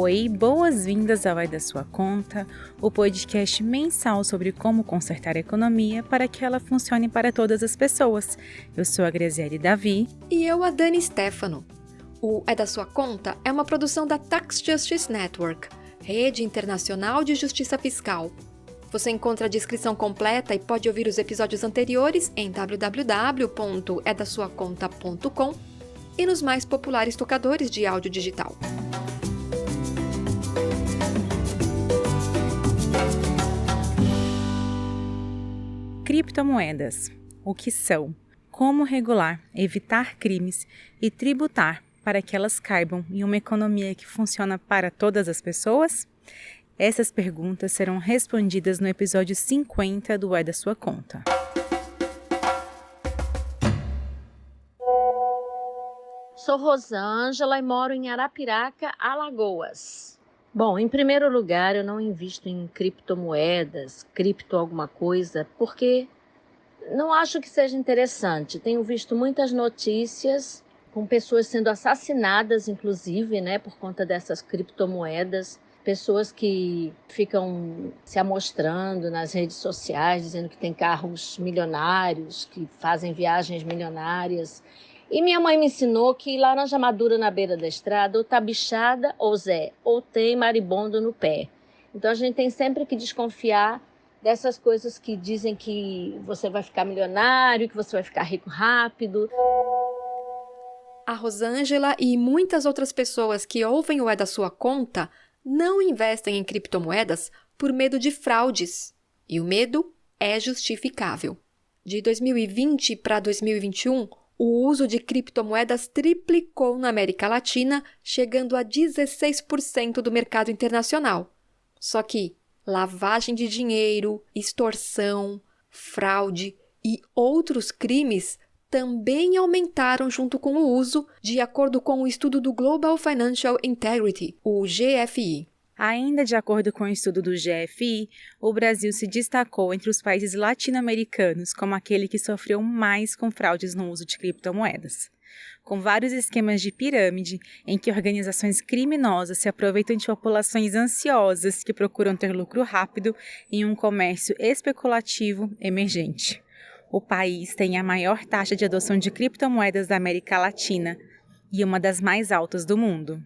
Oi, boas-vindas ao É da Sua Conta, o podcast mensal sobre como consertar a economia para que ela funcione para todas as pessoas. Eu sou a Graziele Davi. E eu, a Dani Stefano. O É da Sua Conta é uma produção da Tax Justice Network, Rede Internacional de Justiça Fiscal. Você encontra a descrição completa e pode ouvir os episódios anteriores em www.edasuaconta.com e nos mais populares tocadores de áudio digital. Criptomoedas. O que são? Como regular, evitar crimes e tributar para que elas caibam em uma economia que funciona para todas as pessoas? Essas perguntas serão respondidas no episódio 50 do É da Sua Conta. Sou Rosângela e moro em Arapiraca, Alagoas. Bom, em primeiro lugar, eu não invisto em criptomoedas, cripto alguma coisa, porque não acho que seja interessante. Tenho visto muitas notícias com pessoas sendo assassinadas, inclusive, por conta dessas criptomoedas. Pessoas que ficam se amostrando nas redes sociais, dizendo que tem carros milionários, que fazem viagens milionárias. E minha mãe me ensinou que laranja madura na beira da estrada ou tá bichada ou Zé, ou tem maribondo no pé. Então a gente tem sempre que desconfiar dessas coisas que dizem que você vai ficar milionário, que você vai ficar rico rápido. A Rosângela e muitas outras pessoas que ouvem o É da Sua Conta não investem em criptomoedas por medo de fraudes. E o medo é justificável. De 2020 para 2021, o uso de criptomoedas triplicou na América Latina, chegando a 16% do mercado internacional. Só que lavagem de dinheiro, extorsão, fraude e outros crimes também aumentaram junto com o uso, de acordo com o estudo do Global Financial Integrity, o GFI. Ainda de acordo com o estudo do GFI, o Brasil se destacou entre os países latino-americanos como aquele que sofreu mais com fraudes no uso de criptomoedas. Com vários esquemas de pirâmide, em que organizações criminosas se aproveitam de populações ansiosas que procuram ter lucro rápido em um comércio especulativo emergente. O país tem a maior taxa de adoção de criptomoedas da América Latina e uma das mais altas do mundo.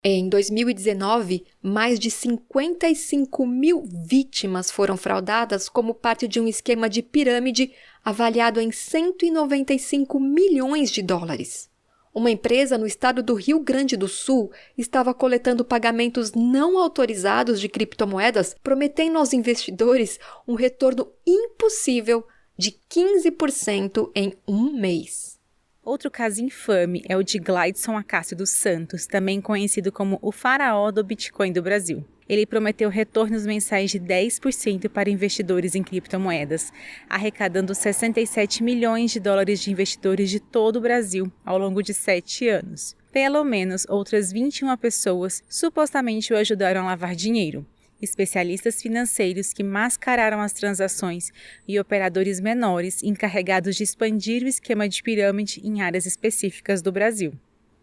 Em 2019, mais de 55 mil vítimas foram fraudadas como parte de um esquema de pirâmide avaliado em 195 milhões de dólares. Uma empresa no estado do Rio Grande do Sul estava coletando pagamentos não autorizados de criptomoedas, prometendo aos investidores um retorno impossível de 15% em um mês. Outro caso infame é o de Gleidson Acácio dos Santos, também conhecido como o faraó do Bitcoin do Brasil. Ele prometeu retornos mensais de 10% para investidores em criptomoedas, arrecadando 67 milhões de dólares de investidores de todo o Brasil ao longo de 7 anos. Pelo menos outras 21 pessoas supostamente o ajudaram a lavar dinheiro. Especialistas financeiros que mascararam as transações e operadores menores encarregados de expandir o esquema de pirâmide em áreas específicas do Brasil.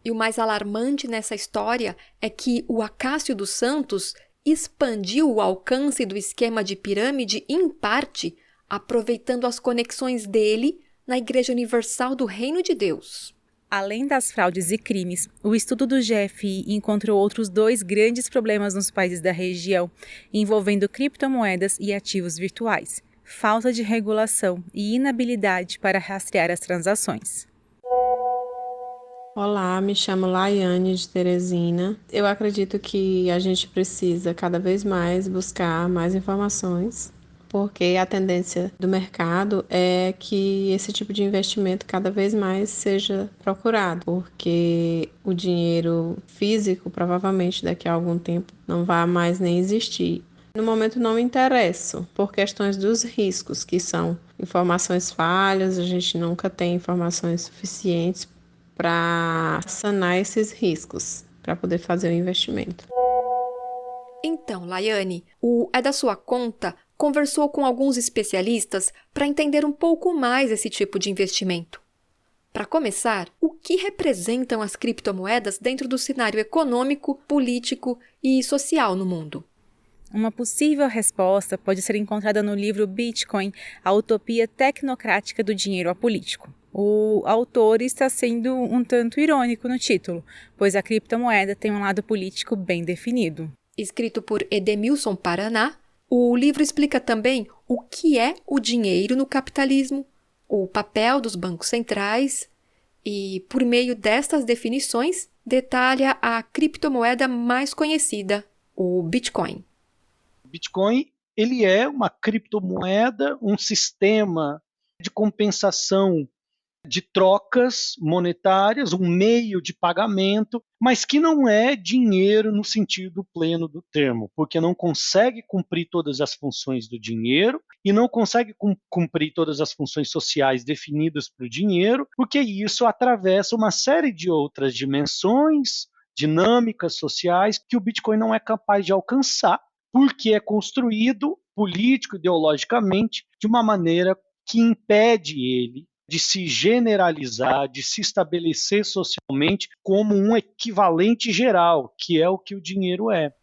E o mais alarmante nessa história é que o Acácio dos Santos expandiu o alcance do esquema de pirâmide em parte aproveitando as conexões dele na Igreja Universal do Reino de Deus. Além das fraudes e crimes, o estudo do GFI encontrou outros 2 grandes problemas nos países da região, envolvendo criptomoedas e ativos virtuais: falta de regulação e inabilidade para rastrear as transações. Olá, me chamo Laiane de Teresina. Eu acredito que a gente precisa cada vez mais buscar mais informações, porque a tendência do mercado é que esse tipo de investimento cada vez mais seja procurado, porque o dinheiro físico provavelmente daqui a algum tempo não vai mais nem existir. No momento não me interesso por questões dos riscos, que são informações falhas, a gente nunca tem informações suficientes para sanar esses riscos, para poder fazer o investimento. Então, Laiane, o É da Sua Conta conversou com alguns especialistas para entender um pouco mais esse tipo de investimento. Para começar, o que representam as criptomoedas dentro do cenário econômico, político e social no mundo? Uma possível resposta pode ser encontrada no livro Bitcoin, a utopia tecnocrática do dinheiro apolítico. O autor está sendo um tanto irônico no título, pois a criptomoeda tem um lado político bem definido. Escrito por Edemilson Paraná, o livro explica também o que é o dinheiro no capitalismo, o papel dos bancos centrais e, por meio destas definições, detalha a criptomoeda mais conhecida, o Bitcoin. O Bitcoin, ele é uma criptomoeda, um sistema de compensação de trocas monetárias, um meio de pagamento, mas que não é dinheiro no sentido pleno do termo, porque não consegue cumprir todas as funções do dinheiro e não consegue cumprir todas as funções sociais definidas para o dinheiro, porque isso atravessa uma série de outras dimensões, dinâmicas sociais que o Bitcoin não é capaz de alcançar, porque é construído político, ideologicamente, de uma maneira que impede ele de se generalizar, de se estabelecer socialmente como um equivalente geral, que é o que o dinheiro é.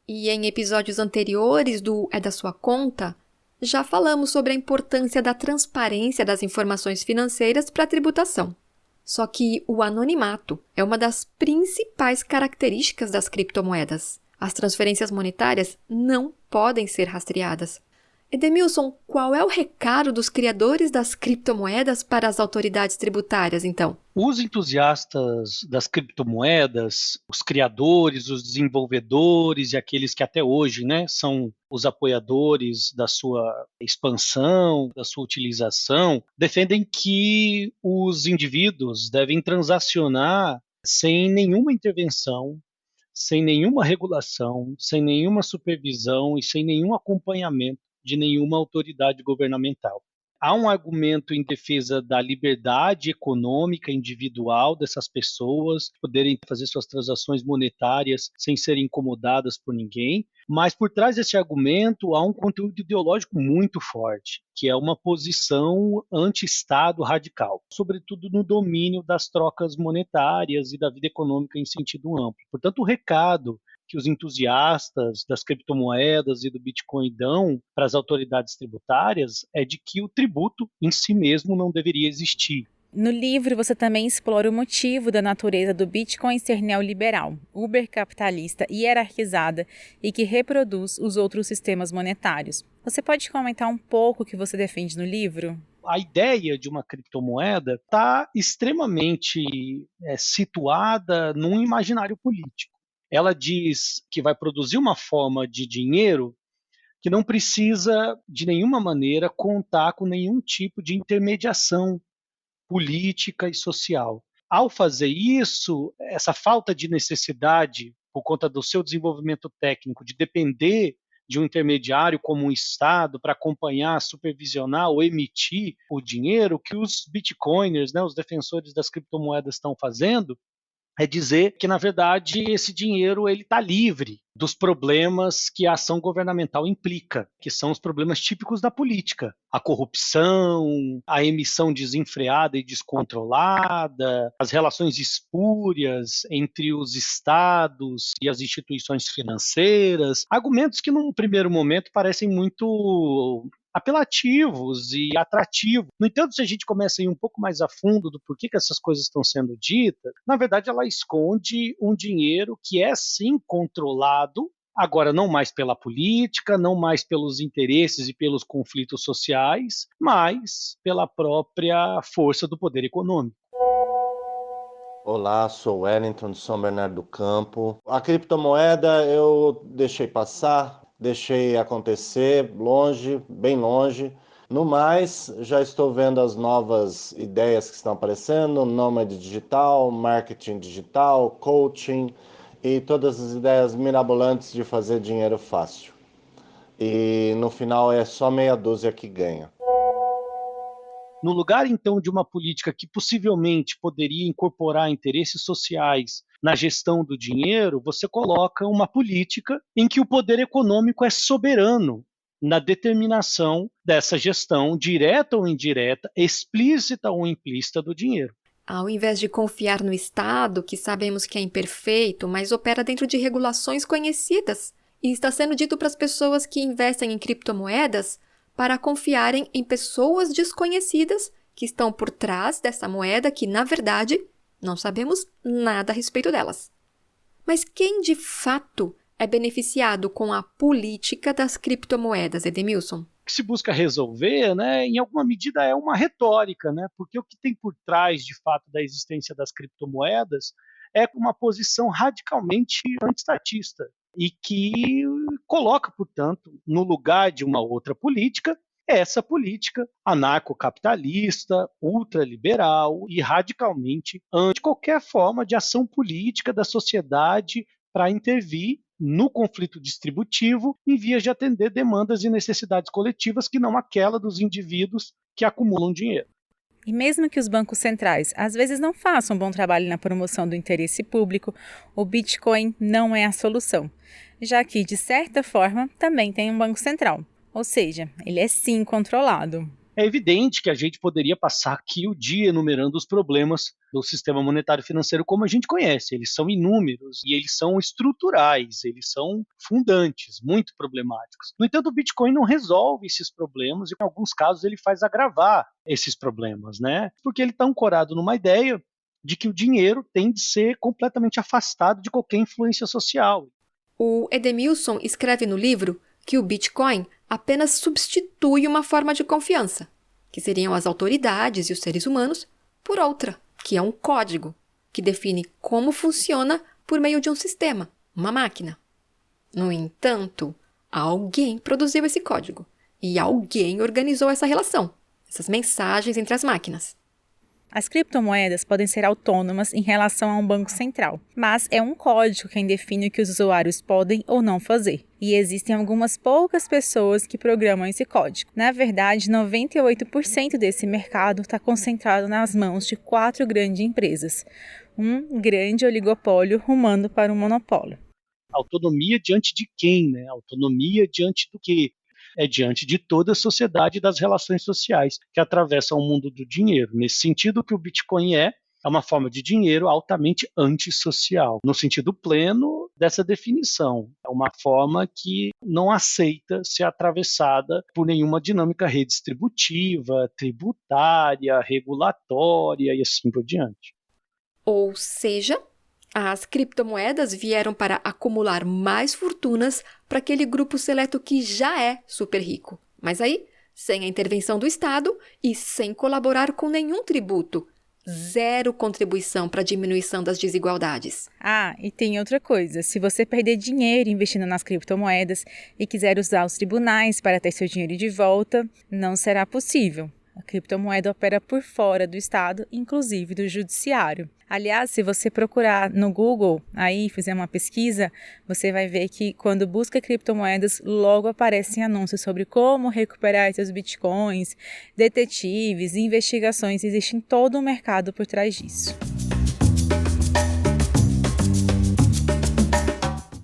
E em episódios anteriores do É da Sua Conta, já falamos sobre a importância da transparência das informações financeiras para a tributação. Só que o anonimato é uma das principais características das criptomoedas. As transferências monetárias não podem ser rastreadas. Edemilson, qual é o recado dos criadores das criptomoedas para as autoridades tributárias, então? Os entusiastas das criptomoedas, os criadores, os desenvolvedores e aqueles que até hoje, são os apoiadores da sua expansão, da sua utilização, defendem que os indivíduos devem transacionar sem nenhuma intervenção, sem nenhuma regulação, sem nenhuma supervisão e sem nenhum acompanhamento de nenhuma autoridade governamental. Há um argumento em defesa da liberdade econômica individual dessas pessoas, poderem fazer suas transações monetárias sem serem incomodadas por ninguém, mas por trás desse argumento há um conteúdo ideológico muito forte, que é uma posição anti-Estado radical, sobretudo no domínio das trocas monetárias e da vida econômica em sentido amplo. Portanto, o recado que os entusiastas das criptomoedas e do Bitcoin dão para as autoridades tributárias é de que o tributo em si mesmo não deveria existir. No livro, você também explora o motivo da natureza do Bitcoin ser neoliberal, ubercapitalista, hierarquizada e que reproduz os outros sistemas monetários. Você pode comentar um pouco o que você defende no livro? A ideia de uma criptomoeda está extremamente situada num imaginário político. Ela diz que vai produzir uma forma de dinheiro que não precisa, de nenhuma maneira, contar com nenhum tipo de intermediação política e social. Ao fazer isso, essa falta de necessidade, por conta do seu desenvolvimento técnico, de depender de um intermediário como um Estado para acompanhar, supervisionar ou emitir o dinheiro, que os bitcoiners, os defensores das criptomoedas estão fazendo, é dizer que, na verdade, esse dinheiro está livre dos problemas que a ação governamental implica, que são os problemas típicos da política. A corrupção, a emissão desenfreada e descontrolada, as relações espúrias entre os estados e as instituições financeiras. Argumentos que, num primeiro momento, parecem muito apelativos e atrativos. No entanto, se a gente começa a ir um pouco mais a fundo do porquê que essas coisas estão sendo ditas, na verdade ela esconde um dinheiro que é sim controlado, agora não mais pela política, não mais pelos interesses e pelos conflitos sociais, mas pela própria força do poder econômico. Olá, sou Wellington de São Bernardo do Campo. A criptomoeda eu deixei passar, deixei acontecer longe, bem longe. No mais, já estou vendo as novas ideias que estão aparecendo, nômade digital, marketing digital, coaching e todas as ideias mirabolantes de fazer dinheiro fácil. E no final é só meia dúzia que ganha. No lugar, então, de uma política que possivelmente poderia incorporar interesses sociais na gestão do dinheiro, você coloca uma política em que o poder econômico é soberano na determinação dessa gestão, direta ou indireta, explícita ou implícita do dinheiro. Ao invés de confiar no Estado, que sabemos que é imperfeito, mas opera dentro de regulações conhecidas, e está sendo dito para as pessoas que investem em criptomoedas para confiarem em pessoas desconhecidas que estão por trás dessa moeda que, na verdade, não sabemos nada a respeito delas. Mas quem de fato é beneficiado com a política das criptomoedas, Edemilson? Que se busca resolver, né, em alguma medida é uma retórica, né, porque o que tem por trás, de fato, da existência das criptomoedas é uma posição radicalmente antiestatista e que coloca, portanto, no lugar de uma outra política, essa política anarcocapitalista, ultraliberal e radicalmente anti qualquer forma de ação política da sociedade para intervir no conflito distributivo em vias de atender demandas e necessidades coletivas que não aquela dos indivíduos que acumulam dinheiro. E mesmo que os bancos centrais às vezes não façam um bom trabalho na promoção do interesse público, o Bitcoin não é a solução, já que, de certa forma, também tem um banco central, ou seja, ele é sim controlado. É evidente que a gente poderia passar aqui o dia enumerando os problemas do sistema monetário financeiro como a gente conhece. Eles são inúmeros e eles são estruturais, eles são fundantes, muito problemáticos. No entanto, o Bitcoin não resolve esses problemas e, em alguns casos, ele faz agravar esses problemas, né? Porque ele está ancorado numa ideia de que o dinheiro tem de ser completamente afastado de qualquer influência social. O Edemilson escreve no livro que o Bitcoin apenas substitui uma forma de confiança, que seriam as autoridades e os seres humanos, por outra, que é um código, que define como funciona por meio de um sistema, uma máquina. No entanto, alguém produziu esse código e alguém organizou essa relação, essas mensagens entre as máquinas. As criptomoedas podem ser autônomas em relação a um banco central, mas é um código quem define o que os usuários podem ou não fazer. E existem algumas poucas pessoas que programam esse código. Na verdade, 98% desse mercado está concentrado nas mãos de 4 grandes empresas. Um grande oligopólio rumando para um monopólio. Autonomia diante de quem, né? Autonomia diante do quê? É diante de toda a sociedade e das relações sociais que atravessam o mundo do dinheiro. Nesse sentido, o que o Bitcoin é uma forma de dinheiro altamente antissocial, no sentido pleno dessa definição. É uma forma que não aceita ser atravessada por nenhuma dinâmica redistributiva, tributária, regulatória e assim por diante. Ou seja, as criptomoedas vieram para acumular mais fortunas para aquele grupo seleto que já é super rico. Mas aí, sem a intervenção do Estado e sem colaborar com nenhum tributo. Zero contribuição para a diminuição das desigualdades. Ah, e tem outra coisa. Se você perder dinheiro investindo nas criptomoedas e quiser usar os tribunais para ter seu dinheiro de volta, não será possível. A criptomoeda opera por fora do Estado, inclusive do Judiciário. Aliás, se você procurar no Google, aí fizer uma pesquisa, você vai ver que quando busca criptomoedas, logo aparecem anúncios sobre como recuperar seus bitcoins, detetives, investigações. Existe todo um mercado por trás disso.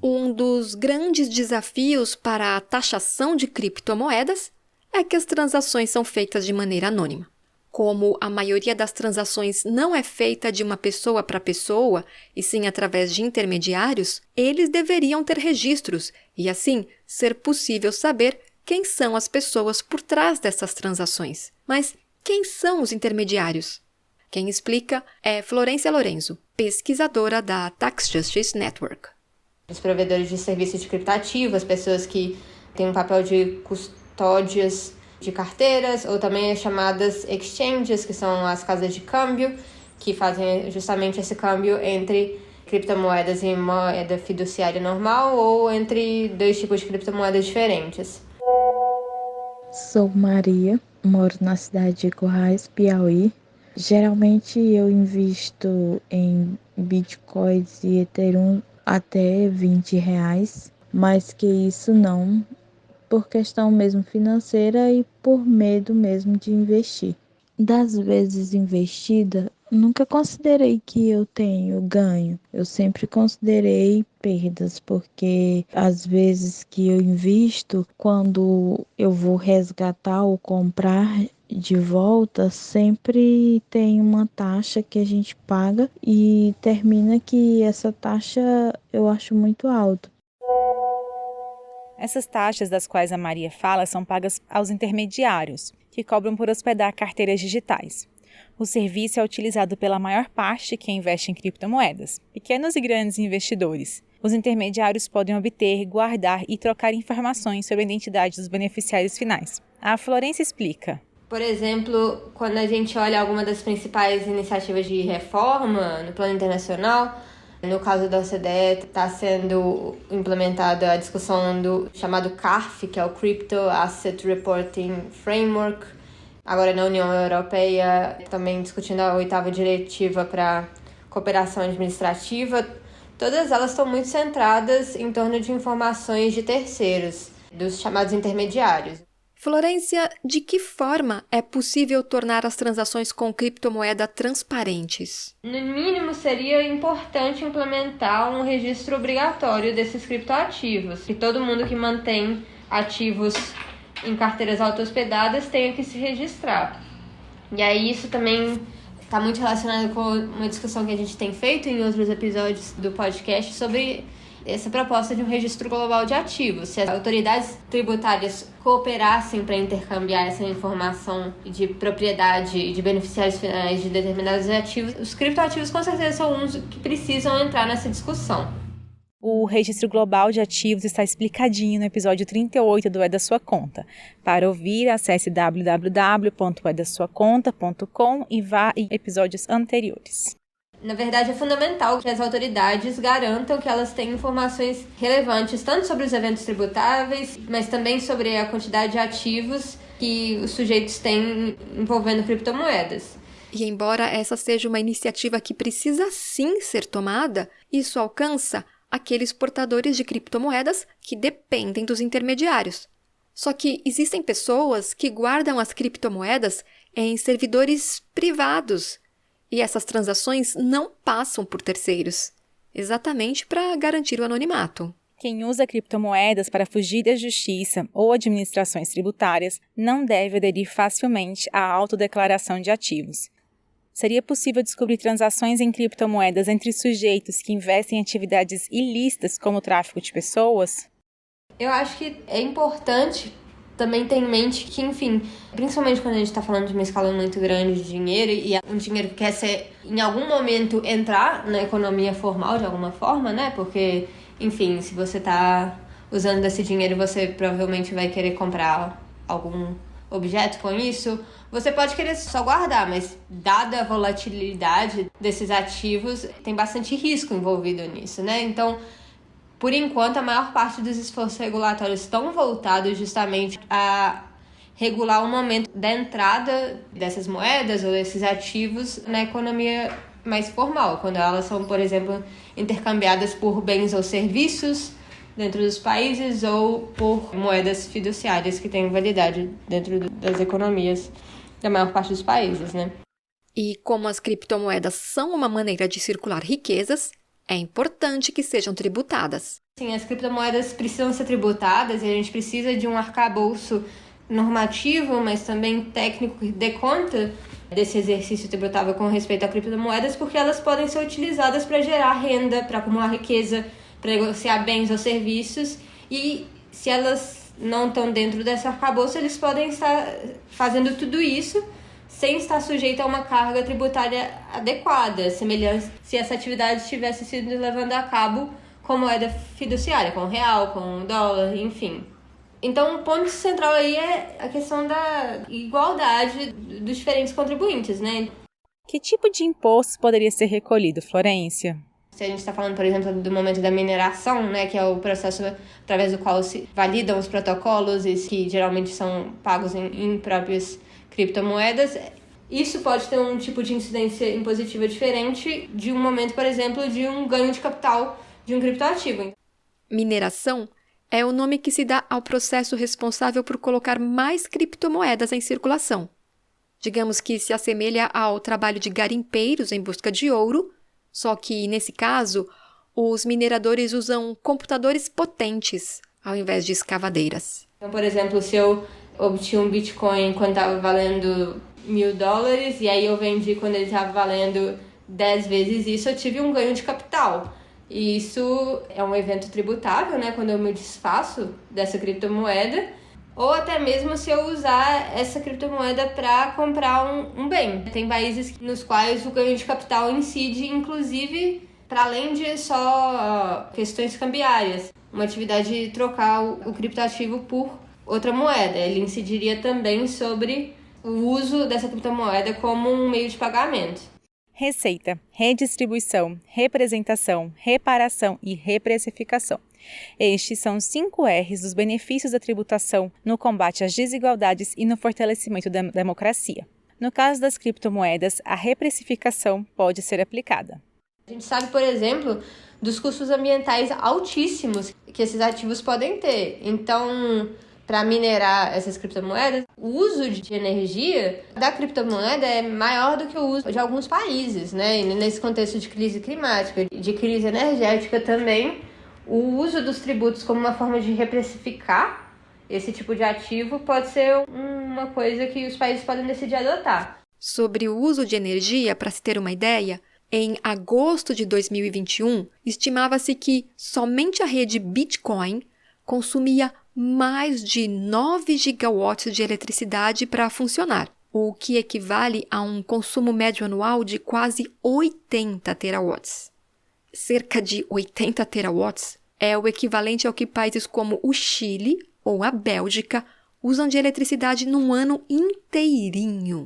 Um dos grandes desafios para a taxação de criptomoedas é que as transações são feitas de maneira anônima. Como a maioria das transações não é feita de uma pessoa para pessoa, e sim através de intermediários, eles deveriam ter registros e, assim, ser possível saber quem são as pessoas por trás dessas transações. Mas quem são os intermediários? Quem explica é Florência Lorenzo, pesquisadora da Tax Justice Network. Os provedores de serviços de criptativo, as pessoas que têm um papel de custódias de carteiras, ou também as chamadas exchanges, que são as casas de câmbio, que fazem justamente esse câmbio entre criptomoedas e moeda fiduciária normal, ou entre 2 tipos de criptomoedas diferentes. Sou Maria, moro na cidade de Currais, Piauí. Geralmente eu invisto em bitcoins e Ethereum até R$20, mais que isso não, por questão mesmo financeira e por medo mesmo de investir. Das vezes investida, nunca considerei que eu tenho ganho. Eu sempre considerei perdas, porque às vezes que eu invisto, quando eu vou resgatar ou comprar, de volta, sempre tem uma taxa que a gente paga e termina que essa taxa eu acho muito alta. Essas taxas das quais a Maria fala são pagas aos intermediários, que cobram por hospedar carteiras digitais. O serviço é utilizado pela maior parte de quem investe em criptomoedas, pequenos e grandes investidores. Os intermediários podem obter, guardar e trocar informações sobre a identidade dos beneficiários finais. A Florência explica. Por exemplo, quando a gente olha alguma das principais iniciativas de reforma no plano internacional, no caso da OCDE, está sendo implementada a discussão do chamado CARF, que é o Crypto Asset Reporting Framework. Agora, na União Europeia, também discutindo a 8ª diretiva para cooperação administrativa. Todas elas estão muito centradas em torno de informações de terceiros, dos chamados intermediários. Florência, de que forma é possível tornar as transações com criptomoeda transparentes? No mínimo, seria importante implementar um registro obrigatório desses criptoativos, que todo mundo que mantém ativos em carteiras auto-hospedadas tenha que se registrar. E aí isso também está muito relacionado com uma discussão que a gente tem feito em outros episódios do podcast sobre essa proposta de um registro global de ativos. Se as autoridades tributárias cooperassem para intercambiar essa informação de propriedade e de beneficiários finais de determinados ativos, os criptoativos com certeza são uns que precisam entrar nessa discussão. O registro global de ativos está explicadinho no episódio 38 do É da Sua Conta. Para ouvir, acesse www.edasuaconta.com e vá em episódios anteriores. Na verdade, é fundamental que as autoridades garantam que elas têm informações relevantes tanto sobre os eventos tributáveis, mas também sobre a quantidade de ativos que os sujeitos têm envolvendo criptomoedas. E embora essa seja uma iniciativa que precisa sim ser tomada, isso alcança aqueles portadores de criptomoedas que dependem dos intermediários. Só que existem pessoas que guardam as criptomoedas em servidores privados, e essas transações não passam por terceiros, exatamente para garantir o anonimato. Quem usa criptomoedas para fugir da justiça ou administrações tributárias não deve aderir facilmente à autodeclaração de ativos. Seria possível descobrir transações em criptomoedas entre sujeitos que investem em atividades ilícitas como o tráfico de pessoas? Eu acho que é importante também ter em mente que, enfim, principalmente quando a gente está falando de uma escala muito grande de dinheiro e um dinheiro que quer em algum momento entrar na economia formal de alguma forma, né? Porque, enfim, se você está usando desse dinheiro, você provavelmente vai querer comprar algum objeto com isso. Você pode querer só guardar, mas dada a volatilidade desses ativos, tem bastante risco envolvido nisso, né? Então, por enquanto, a maior parte dos esforços regulatórios estão voltados justamente a regular o momento da entrada dessas moedas ou desses ativos na economia mais formal, quando elas são, por exemplo, intercambiadas por bens ou serviços dentro dos países ou por moedas fiduciárias que têm validade dentro das economias da maior parte dos países, né? E como as criptomoedas são uma maneira de circular riquezas, é importante que sejam tributadas. Sim, as criptomoedas precisam ser tributadas e a gente precisa de um arcabouço normativo, mas também técnico que dê conta desse exercício tributável com respeito a criptomoedas, porque elas podem ser utilizadas para gerar renda, para acumular riqueza, para negociar bens ou serviços, e se elas não estão dentro desse arcabouço, eles podem estar fazendo tudo isso sem estar sujeito a uma carga tributária adequada, semelhante se essa atividade tivesse sido levada a cabo com moeda fiduciária, com real, com dólar, enfim. Então, o ponto central aí é a questão da igualdade dos diferentes contribuintes, né? Que tipo de imposto poderia ser recolhido, Florência? Se a gente está falando, por exemplo, do momento da mineração, né, que é o processo através do qual se validam os protocolos e que geralmente são pagos em próprias criptomoedas, isso pode ter um tipo de incidência impositiva diferente de um momento, por exemplo, de um ganho de capital de um criptoativo. Mineração é o nome que se dá ao processo responsável por colocar mais criptomoedas em circulação. Digamos que se assemelha ao trabalho de garimpeiros em busca de ouro, só que, nesse caso, os mineradores usam computadores potentes ao invés de escavadeiras. Então, por exemplo, se eu obtinha um Bitcoin quando estava valendo $1.000 e aí eu vendi quando ele estava valendo 10 vezes isso, eu tive um ganho de capital. E isso é um evento tributável, né? Quando eu me desfaço dessa criptomoeda, ou até mesmo se eu usar essa criptomoeda para comprar um bem. Tem países nos quais o ganho de capital incide, inclusive, para além de só questões cambiárias, uma atividade de trocar o criptoativo por outra moeda. Ele incidiria também sobre o uso dessa criptomoeda como um meio de pagamento. Receita, redistribuição, representação, reparação e reprecificação. Estes são os 5 R's dos benefícios da tributação no combate às desigualdades e no fortalecimento da democracia. No caso das criptomoedas, a reprecificação pode ser aplicada. A gente sabe, por exemplo, dos custos ambientais altíssimos que esses ativos podem ter. Então, para minerar essas criptomoedas, o uso de energia da criptomoeda é maior do que o uso de alguns países, né? E nesse contexto de crise climática, de crise energética também, o uso dos tributos como uma forma de reprecificar esse tipo de ativo pode ser uma coisa que os países podem decidir adotar. Sobre o uso de energia, para se ter uma ideia, em agosto de 2021, estimava-se que somente a rede Bitcoin consumia mais de 9 gigawatts de eletricidade para funcionar, o que equivale a um consumo médio anual de quase 80 terawatts. Cerca de 80 terawatts é o equivalente ao que países como o Chile ou a Bélgica usam de eletricidade num ano inteirinho.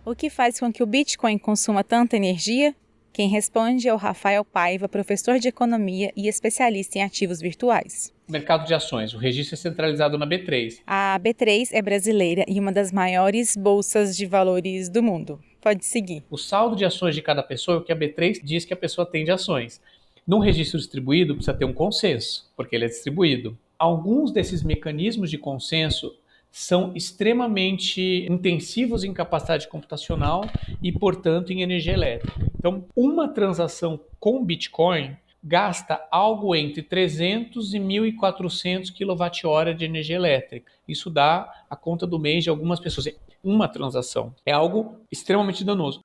O que faz com que o Bitcoin consuma tanta energia? Quem responde é o Rafael Paiva, professor de economia e especialista em ativos virtuais. Mercado de ações, o registro é centralizado na B3. A B3 é brasileira e uma das maiores bolsas de valores do mundo. Pode seguir. O saldo de ações de cada pessoa é o que a B3 diz que a pessoa tem de ações. Num registro distribuído, precisa ter um consenso, porque ele é distribuído. Alguns desses mecanismos de consenso são extremamente intensivos em capacidade computacional e, portanto, em energia elétrica. Então, uma transação com Bitcoin gasta algo entre 300 e 1.400 kWh de energia elétrica. Isso dá a conta do mês de algumas pessoas. Uma transação é algo extremamente danoso.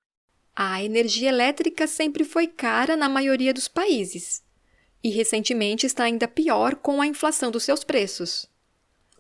A energia elétrica sempre foi cara na maioria dos países. E recentemente está ainda pior com a inflação dos seus preços.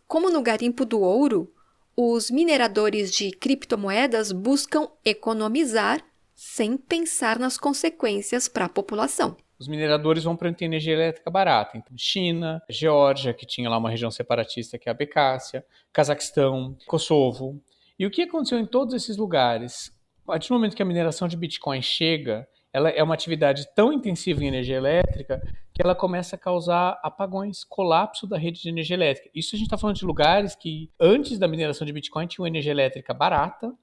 Como no garimpo do ouro, os mineradores de criptomoedas buscam economizar sem pensar nas consequências para a população. Os mineradores vão para energia elétrica barata. Então, China, Geórgia, que tinha lá uma região separatista que é a Abcásia, Cazaquistão, Kosovo. E o que aconteceu em todos esses lugares? A partir do momento que a mineração de Bitcoin chega, ela é uma atividade tão intensiva em energia elétrica que ela começa a causar apagões, colapso da rede de energia elétrica. Isso a gente está falando de lugares que, antes da mineração de Bitcoin, tinham energia elétrica barata,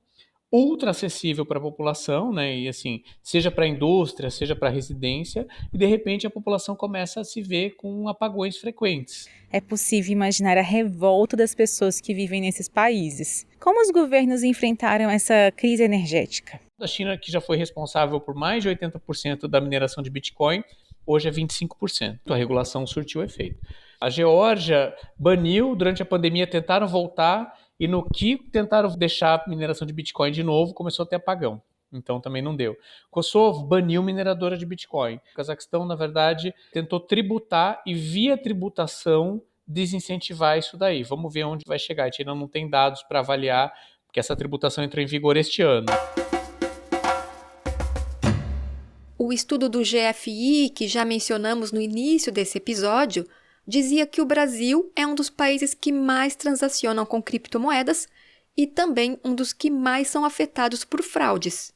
ultra acessível para a população, né? E assim, seja para a indústria, seja para a residência, e de repente a população começa a se ver com apagões frequentes. É possível imaginar a revolta das pessoas que vivem nesses países. Como os governos enfrentaram essa crise energética? A China, que já foi responsável por mais de 80% da mineração de Bitcoin, hoje é 25%. A regulação surtiu efeito. A Geórgia baniu, durante a pandemia tentaram voltar, e no que tentaram deixar a mineração de Bitcoin de novo, começou a ter apagão. Então também não deu. Kosovo baniu mineradora de Bitcoin. O Cazaquistão, na verdade, tentou tributar e via tributação desincentivar isso daí. Vamos ver onde vai chegar. A gente ainda não tem dados para avaliar, porque essa tributação entrou em vigor este ano. O estudo do GFI, que já mencionamos no início desse episódio, dizia que o Brasil é um dos países que mais transacionam com criptomoedas e também um dos que mais são afetados por fraudes.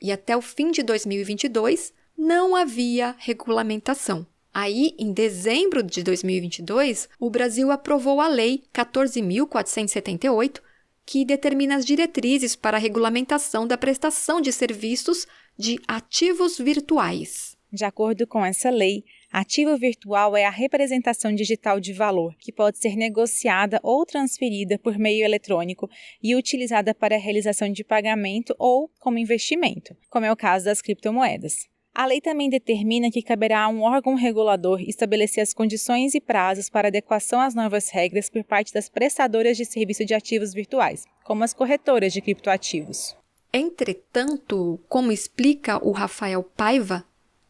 E até o fim de 2022, não havia regulamentação. Aí, em dezembro de 2022, o Brasil aprovou a Lei 14.478, que determina as diretrizes para a regulamentação da prestação de serviços de ativos virtuais. De acordo com essa lei, ativo virtual é a representação digital de valor, que pode ser negociada ou transferida por meio eletrônico e utilizada para a realização de pagamento ou como investimento, como é o caso das criptomoedas. A lei também determina que caberá a um órgão regulador estabelecer as condições e prazos para adequação às novas regras por parte das prestadoras de serviço de ativos virtuais, como as corretoras de criptoativos. Entretanto, como explica o Rafael Paiva,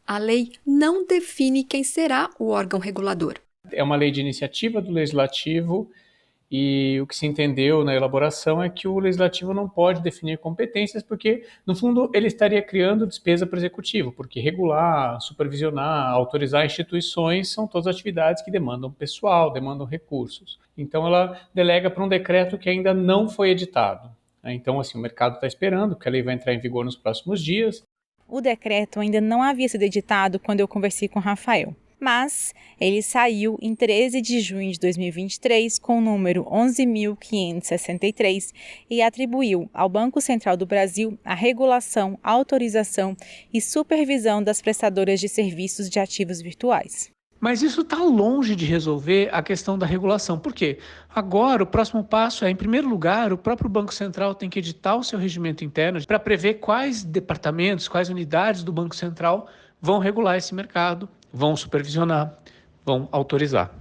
a lei não define quem será o órgão regulador. É uma lei de iniciativa do Legislativo e o que se entendeu na elaboração é que o Legislativo não pode definir competências porque, no fundo, ele estaria criando despesa para o Executivo, porque regular, supervisionar, autorizar instituições são todas atividades que demandam pessoal, demandam recursos. Então, ela delega para um decreto que ainda não foi editado. Então, assim, o mercado está esperando, porque a lei vai entrar em vigor nos próximos dias. O decreto ainda não havia sido editado quando eu conversei com o Rafael, mas ele saiu em 13 de junho de 2023 com o número 11.563 e atribuiu ao Banco Central do Brasil a regulação, autorização e supervisão das prestadoras de serviços de ativos virtuais. Mas isso está longe de resolver a questão da regulação. Por quê? Agora, o próximo passo é, em primeiro lugar, o próprio Banco Central tem que editar o seu regimento interno para prever quais departamentos, quais unidades do Banco Central vão regular esse mercado, vão supervisionar, vão autorizar.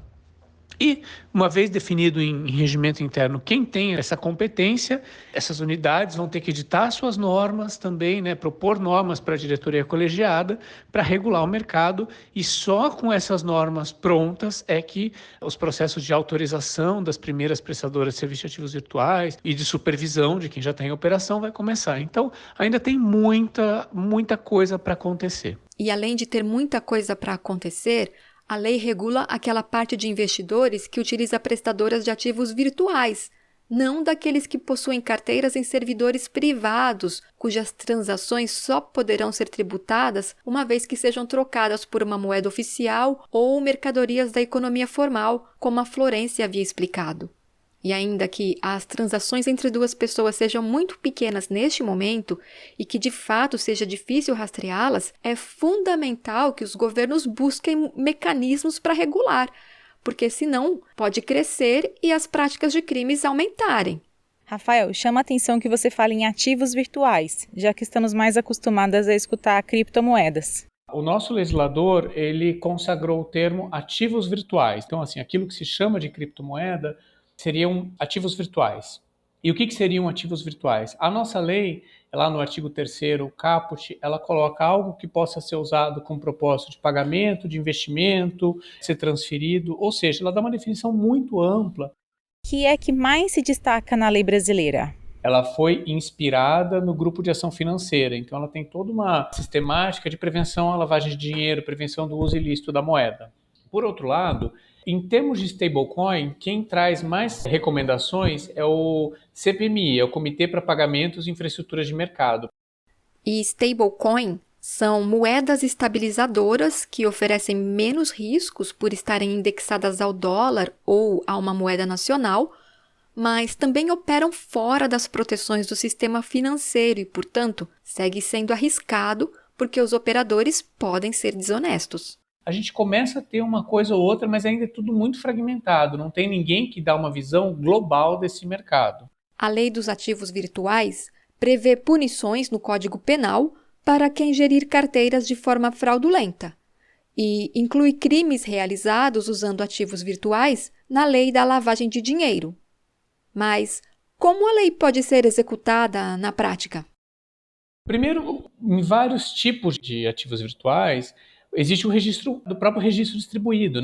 E, uma vez definido em regimento interno quem tem essa competência, essas unidades vão ter que editar suas normas também, propor normas para a diretoria colegiada para regular o mercado, e só com essas normas prontas é que os processos de autorização das primeiras prestadoras de serviços de ativos virtuais e de supervisão de quem já está em operação vai começar. Então, ainda tem muita coisa para acontecer. E além de ter muita coisa para acontecer, a lei regula aquela parte de investidores que utiliza prestadoras de ativos virtuais, não daqueles que possuem carteiras em servidores privados, cujas transações só poderão ser tributadas uma vez que sejam trocadas por uma moeda oficial ou mercadorias da economia formal, como a Florence havia explicado. E ainda que as transações entre duas pessoas sejam muito pequenas neste momento e que de fato seja difícil rastreá-las, é fundamental que os governos busquem mecanismos para regular, porque senão pode crescer e as práticas de crimes aumentarem. Rafael, chama a atenção que você fala em ativos virtuais, já que estamos mais acostumadas a escutar criptomoedas. O nosso legislador, ele consagrou o termo ativos virtuais. Então, assim, aquilo que se chama de criptomoeda seriam ativos virtuais. E o que seriam ativos virtuais? A nossa lei, lá no artigo 3º, caput, ela coloca algo que possa ser usado com propósito de pagamento, de investimento, ser transferido, ou seja, ela dá uma definição muito ampla. O que é que mais se destaca na lei brasileira? Ela foi inspirada no grupo de ação financeira, então ela tem toda uma sistemática de prevenção à lavagem de dinheiro, prevenção do uso ilícito da moeda. Por outro lado, em termos de stablecoin, quem traz mais recomendações é o CPMI, é o Comitê para Pagamentos e Infraestruturas de Mercado. E stablecoin são moedas estabilizadoras que oferecem menos riscos por estarem indexadas ao dólar ou a uma moeda nacional, mas também operam fora das proteções do sistema financeiro e, portanto, segue sendo arriscado porque os operadores podem ser desonestos. A gente começa a ter uma coisa ou outra, mas ainda é tudo muito fragmentado, não tem ninguém que dá uma visão global desse mercado. A lei dos ativos virtuais prevê punições no Código Penal para quem gerir carteiras de forma fraudulenta e inclui crimes realizados usando ativos virtuais na lei da lavagem de dinheiro. Mas como a lei pode ser executada na prática? Primeiro, em vários tipos de ativos virtuais, existe o registro do próprio registro distribuído,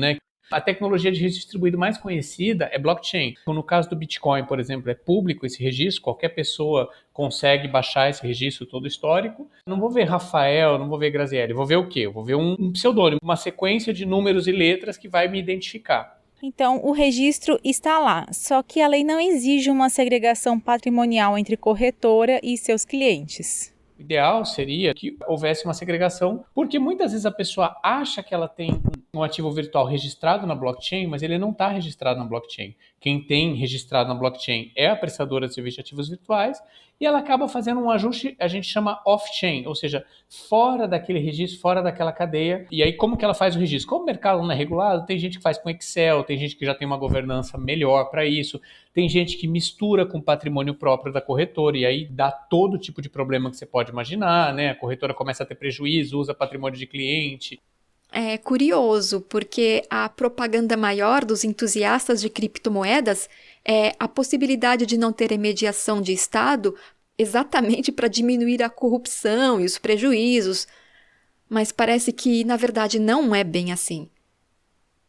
A tecnologia de registro distribuído mais conhecida é blockchain. No caso do Bitcoin, por exemplo, é público esse registro, qualquer pessoa consegue baixar esse registro todo histórico. Não vou ver Rafael, não vou ver Grazielli, vou ver o quê? Eu vou ver um pseudônimo, uma sequência de números e letras que vai me identificar. Então, o registro está lá, só que a lei não exige uma segregação patrimonial entre corretora e seus clientes. O ideal seria que houvesse uma segregação, porque muitas vezes a pessoa acha que ela tem um ativo virtual registrado na blockchain, mas ele não está registrado na blockchain. Quem tem registrado na blockchain é a prestadora de serviços de ativos virtuais e ela acaba fazendo um ajuste, a gente chama off-chain, ou seja, fora daquele registro, fora daquela cadeia. E aí como que ela faz o registro? Como o mercado não é regulado, tem gente que faz com Excel, tem gente que já tem uma governança melhor para isso, tem gente que mistura com o patrimônio próprio da corretora e aí dá todo tipo de problema que você pode imaginar, né? A corretora começa a ter prejuízo, usa patrimônio de cliente. É curioso, porque a propaganda maior dos entusiastas de criptomoedas é a possibilidade de não ter mediação de Estado exatamente para diminuir a corrupção e os prejuízos. Mas parece que, na verdade, não é bem assim.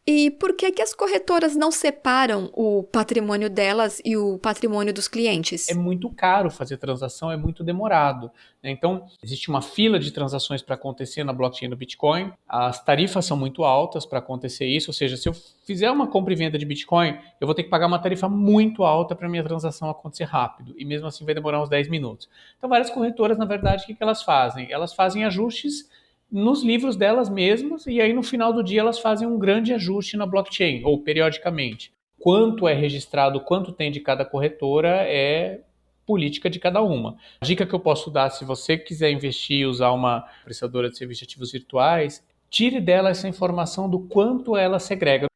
E por que as corretoras não separam o patrimônio delas e o patrimônio dos clientes? É muito caro fazer transação, é muito demorado. Então, existe uma fila de transações para acontecer na blockchain do Bitcoin. As tarifas são muito altas para acontecer isso. Ou seja, se eu fizer uma compra e venda de Bitcoin, eu vou ter que pagar uma tarifa muito alta para a minha transação acontecer rápido. E mesmo assim vai demorar uns 10 minutos. Então, várias corretoras, na verdade, o que elas fazem? Elas fazem ajustes nos livros delas mesmas, e aí no final do dia elas fazem um grande ajuste na blockchain, ou periodicamente. Quanto é registrado, quanto tem de cada corretora é política de cada uma. A dica que eu posso dar, se você quiser investir e usar uma prestadora de serviços de ativos virtuais, tire dela essa informação do quanto ela segrega.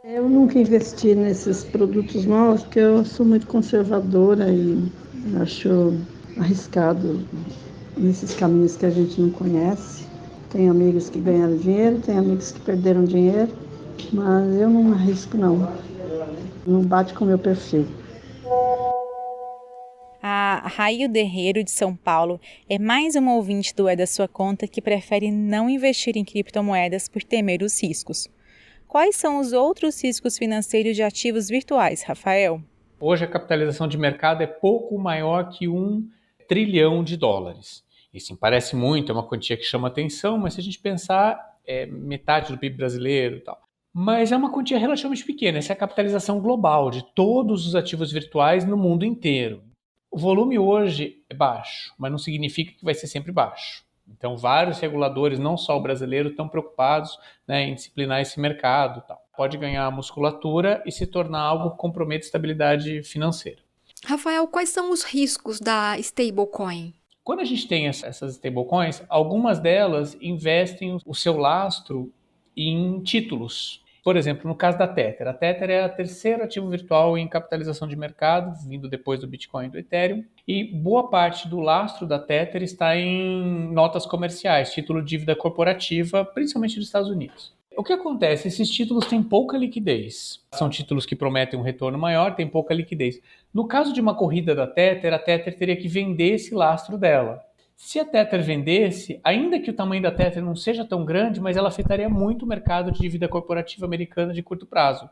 Eu nunca investi nesses produtos novos, porque eu sou muito conservadora e acho arriscado nesses caminhos que a gente não conhece. Tem amigos que ganharam dinheiro, tem amigos que perderam dinheiro, mas eu não arrisco não. Não bate com o meu perfil. A Raio Derreiro de São Paulo é mais uma ouvinte do É da Sua Conta que prefere não investir em criptomoedas por temer os riscos. Quais são os outros riscos financeiros de ativos virtuais, Rafael? Hoje a capitalização de mercado é pouco maior que $1 trilhão. E sim, parece muito, é uma quantia que chama atenção, mas se a gente pensar, é metade do PIB brasileiro e tal. Mas é uma quantia relativamente pequena, essa é a capitalização global de todos os ativos virtuais no mundo inteiro. O volume hoje é baixo, mas não significa que vai ser sempre baixo. Então, vários reguladores, não só o brasileiro, estão preocupados, né, em disciplinar esse mercado e tal. Pode ganhar musculatura e se tornar algo que compromete a estabilidade financeira. Rafael, quais são os riscos da stablecoin? Quando a gente tem essas stablecoins, algumas delas investem o seu lastro em títulos. Por exemplo, no caso da Tether. A Tether é o terceiro ativo virtual em capitalização de mercado, vindo depois do Bitcoin e do Ethereum. E boa parte do lastro da Tether está em notas comerciais, título de dívida corporativa, principalmente dos Estados Unidos. O que acontece? Esses títulos têm pouca liquidez. São títulos que prometem um retorno maior, têm pouca liquidez. No caso de uma corrida da Tether, a Tether teria que vender esse lastro dela. Se a Tether vendesse, ainda que o tamanho da Tether não seja tão grande, mas ela afetaria muito o mercado de dívida corporativa americana de curto prazo.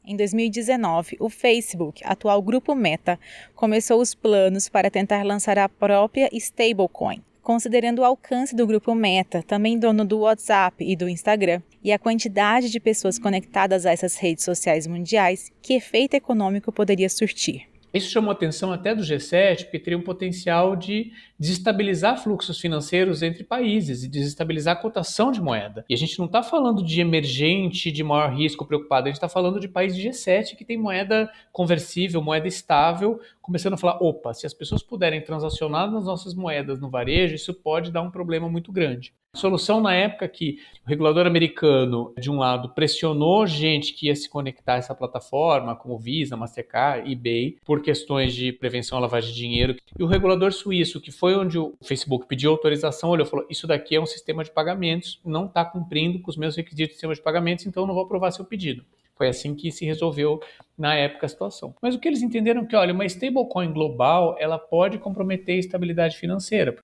Em 2019, o Facebook, atual grupo Meta, começou os planos para tentar lançar a própria stablecoin. Considerando o alcance do grupo Meta, também dono do WhatsApp e do Instagram, e a quantidade de pessoas conectadas a essas redes sociais mundiais, que efeito econômico poderia surtir? Isso chamou a atenção até do G7, porque teria um potencial de desestabilizar fluxos financeiros entre países e desestabilizar a cotação de moeda. E a gente não está falando de emergente, de maior risco preocupado, a gente está falando de países G7 que tem moeda conversível, moeda estável, começando a falar, opa, se as pessoas puderem transacionar nas nossas moedas no varejo, isso pode dar um problema muito grande. A solução na época que o regulador americano, de um lado, pressionou gente que ia se conectar a essa plataforma, como Visa, Mastercard, eBay, por questões de prevenção à lavagem de dinheiro. E o regulador suíço, que foi onde o Facebook pediu autorização, olhou e falou, isso daqui é um sistema de pagamentos, não está cumprindo com os meus requisitos de sistema de pagamentos, então eu não vou aprovar seu pedido. Foi assim que se resolveu na época a situação. Mas o que eles entenderam é que, olha, uma stablecoin global, ela pode comprometer a estabilidade financeira.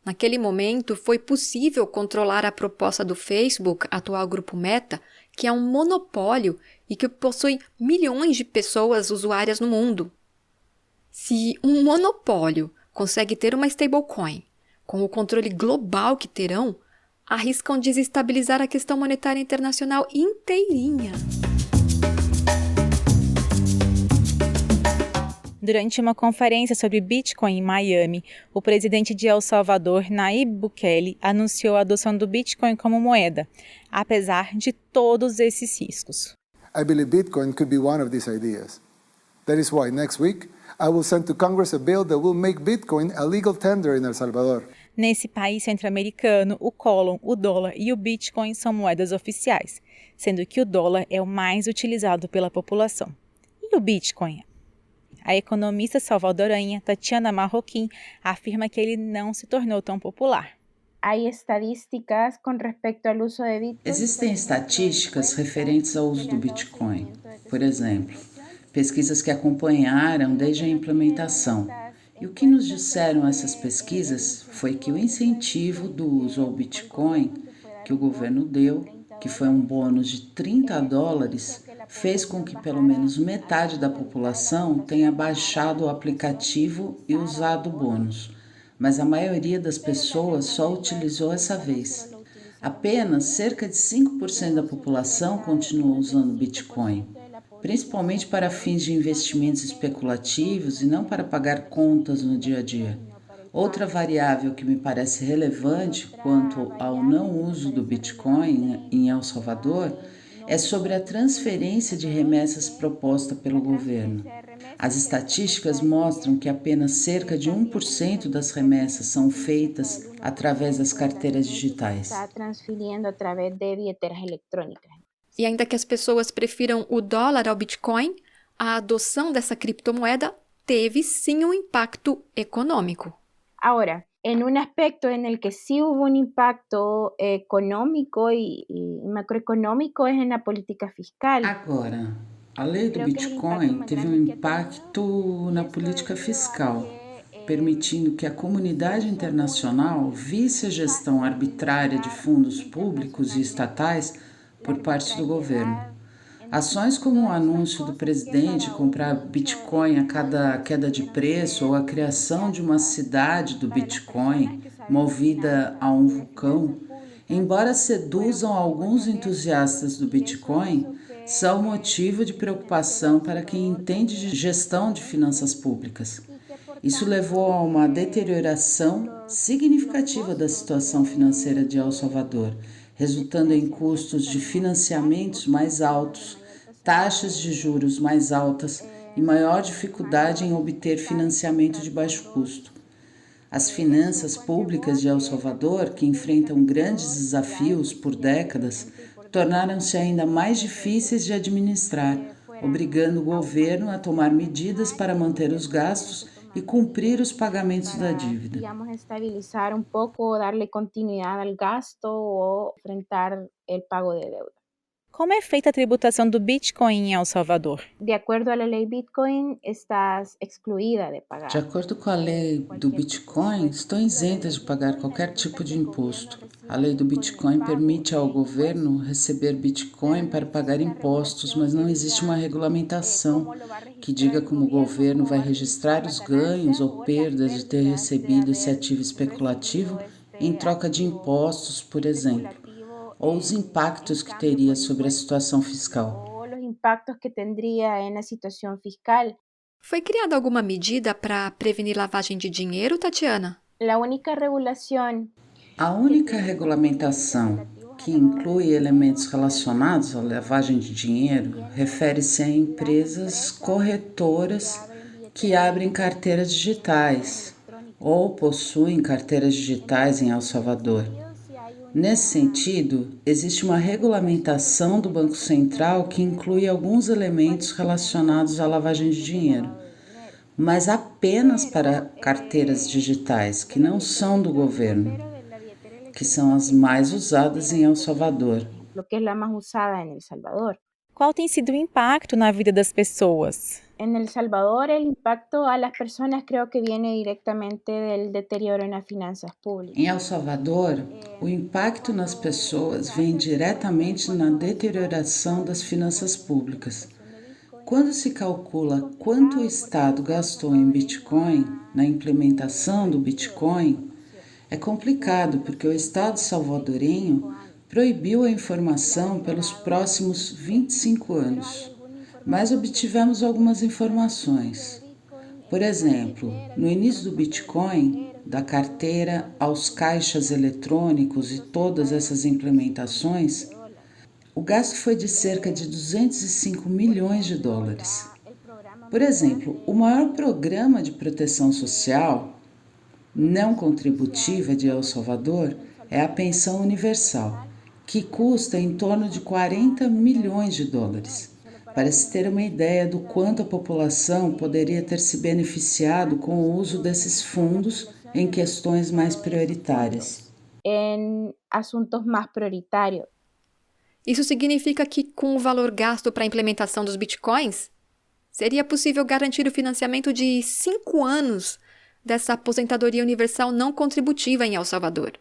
Naquele momento, foi possível controlar a proposta do Facebook, atual grupo Meta, que é um monopólio e que possui milhões de pessoas usuárias no mundo. Se um monopólio consegue ter uma stablecoin, com o controle global que terão, arriscam desestabilizar a questão monetária internacional inteirinha. Durante uma conferência sobre Bitcoin em Miami, o presidente de El Salvador, Nayib Bukele, anunciou a adoção do Bitcoin como moeda, apesar de todos esses riscos. I believe Bitcoin could be one of these ideas. That is why next week I will send to Congress a bill that will make Bitcoin a legal tender in El Salvador. Nesse país centro-americano, o Colon, o dólar e o Bitcoin são moedas oficiais, sendo que o dólar é o mais utilizado pela população. E o Bitcoin? A economista salvadorenha Tatiana Marroquín afirma que ele não se tornou tão popular. Existem estatísticas referentes ao uso do Bitcoin. Por exemplo, pesquisas que acompanharam desde a implementação. E o que nos disseram essas pesquisas foi que o incentivo do uso ao Bitcoin que o governo deu, que foi um bônus de $30, fez com que pelo menos metade da população tenha baixado o aplicativo e usado o bônus. Mas a maioria das pessoas só utilizou essa vez. Apenas cerca de 5% da população continuou usando Bitcoin, principalmente para fins de investimentos especulativos e não para pagar contas no dia a dia. Outra variável que me parece relevante quanto ao não uso do Bitcoin em El Salvador é sobre a transferência de remessas proposta pelo governo. As estatísticas mostram que apenas cerca de 1% das remessas são feitas através das carteiras digitais. E ainda que as pessoas prefiram o dólar ao Bitcoin, a adoção dessa criptomoeda teve sim um impacto econômico. Ahora, en un aspecto en el que sí hubo un impacto económico y macroeconómico es en la política fiscal. Agora, a lei do Bitcoin teve um impacto na política fiscal, permitindo que a comunidade internacional visse a gestão arbitrária de fundos públicos e estatais por parte do governo. Ações como o anúncio do presidente comprar Bitcoin a cada queda de preço ou a criação de uma cidade do Bitcoin movida a um vulcão, embora seduzam alguns entusiastas do Bitcoin, são motivo de preocupação para quem entende de gestão de finanças públicas. Isso levou a uma deterioração significativa da situação financeira de El Salvador, resultando em custos de financiamentos mais altos, taxas de juros mais altas e maior dificuldade em obter financiamento de baixo custo. As finanças públicas de El Salvador, que enfrentam grandes desafios por décadas, tornaram-se ainda mais difíceis de administrar, obrigando o governo a tomar medidas para manter os gastos e cumprir os pagamentos da dívida. Estabilizar un poco, darle continuidad al gasto o enfrentar el pago de deuda. Como é feita a tributação do Bitcoin em El Salvador? De acuerdo a la ley Bitcoin, estás excluída de pagar. De acordo com a lei do Bitcoin, estou isenta de pagar qualquer tipo de imposto. A lei do Bitcoin permite ao governo receber Bitcoin para pagar impostos, mas não existe uma regulamentação que diga como o governo vai registrar os ganhos ou perdas de ter recebido esse ativo especulativo em troca de impostos, por exemplo, ou os impactos que teria sobre a situação fiscal. Foi criada alguma medida para prevenir lavagem de dinheiro, Tatiana? A única regulamentação que inclui elementos relacionados à lavagem de dinheiro refere-se a empresas corretoras que abrem carteiras digitais ou possuem carteiras digitais em El Salvador. Nesse sentido, existe uma regulamentação do Banco Central que inclui alguns elementos relacionados à lavagem de dinheiro, mas apenas para carteiras digitais que não são do governo, que são as mais usadas em El Salvador. Qual tem sido o impacto na vida das pessoas? En El Salvador, el impacto a las personas creo que viene directamente del deterioro en las finanzas públicas. Em El Salvador, o impacto nas pessoas vem diretamente na deterioração das finanças públicas. Quando se calcula quanto o Estado gastou em Bitcoin, na implementação do Bitcoin, é complicado porque o Estado salvadorenho proibiu a informação pelos próximos 25 anos. Mas obtivemos algumas informações. Por exemplo, no início do Bitcoin, da carteira aos caixas eletrônicos e todas essas implementações, o gasto foi de cerca de 205 milhões de dólares. Por exemplo, o maior programa de proteção social não contributiva de El Salvador é a Pensão Universal, que custa em torno de 40 milhões de dólares. Para se ter uma ideia do quanto a população poderia ter se beneficiado com o uso desses fundos em questões mais prioritárias. Em assuntos mais prioritários. Isso significa que, com o valor gasto para a implementação dos bitcoins, seria possível garantir o financiamento de 5 anos dessa aposentadoria universal não contributiva em El Salvador.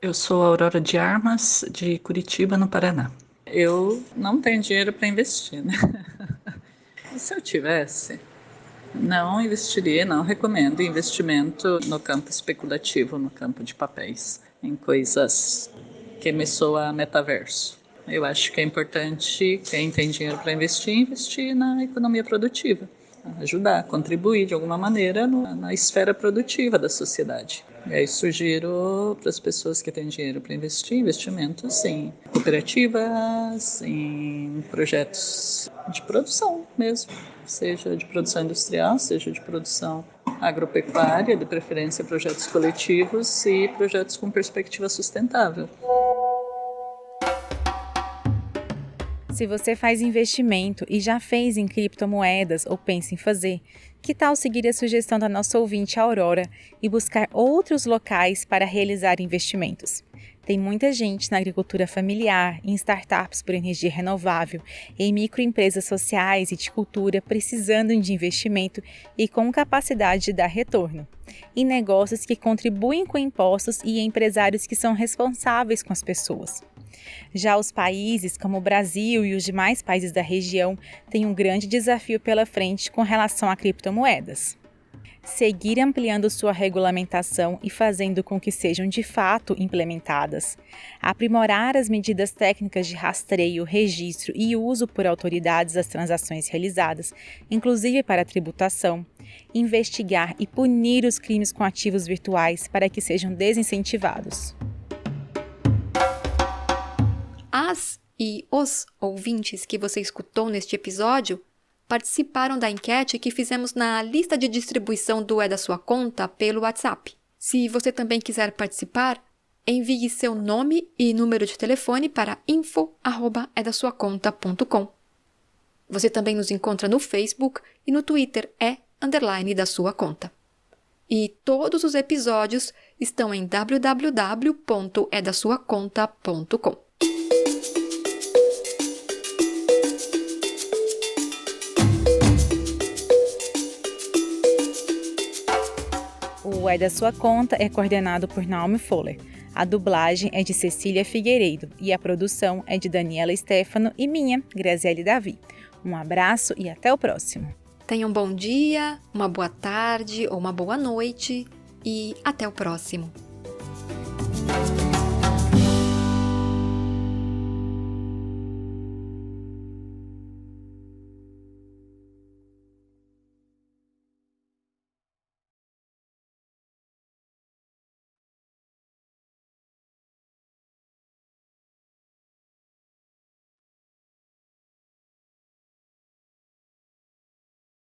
Eu sou Aurora de Armas, de Curitiba, no Paraná. Eu não tenho dinheiro para investir, né? Se eu tivesse, não investiria, não recomendo investimento no campo especulativo, no campo de papéis, em coisas que me soa metaverso. Eu acho que é importante, quem tem dinheiro para investir na economia produtiva, ajudar, contribuir de alguma maneira na esfera produtiva da sociedade. E aí sugiro para as pessoas que têm dinheiro para investir, investimentos em cooperativas, em projetos de produção mesmo, seja de produção industrial, seja de produção agropecuária, de preferência projetos coletivos e projetos com perspectiva sustentável. Se você faz investimento e já fez em criptomoedas ou pensa em fazer, que tal seguir a sugestão da nossa ouvinte Aurora e buscar outros locais para realizar investimentos? Tem muita gente na agricultura familiar, em startups por energia renovável, em microempresas sociais e de cultura precisando de investimento e com capacidade de dar retorno. Em negócios que contribuem com impostos e empresários que são responsáveis com as pessoas. Já os países, como o Brasil e os demais países da região, têm um grande desafio pela frente com relação a criptomoedas. Seguir ampliando sua regulamentação e fazendo com que sejam de fato implementadas. Aprimorar as medidas técnicas de rastreio, registro e uso por autoridades das transações realizadas, inclusive para a tributação. Investigar e punir os crimes com ativos virtuais para que sejam desincentivados. As e os ouvintes que você escutou neste episódio participaram da enquete que fizemos na lista de distribuição do É da Sua Conta pelo WhatsApp. Se você também quiser participar, envie seu nome e número de telefone para info@edasuaconta.com. Você também nos encontra no Facebook e no Twitter _da sua conta. E todos os episódios estão em www.edasuaconta.com. O É da Sua Conta é coordenado por Naomi Fuller. A dublagem é de Cecília Figueiredo e a produção é de Daniela Stefano e minha, Graziele Davi. Um abraço e até o próximo. Tenha um bom dia, uma boa tarde ou uma boa noite e até o próximo.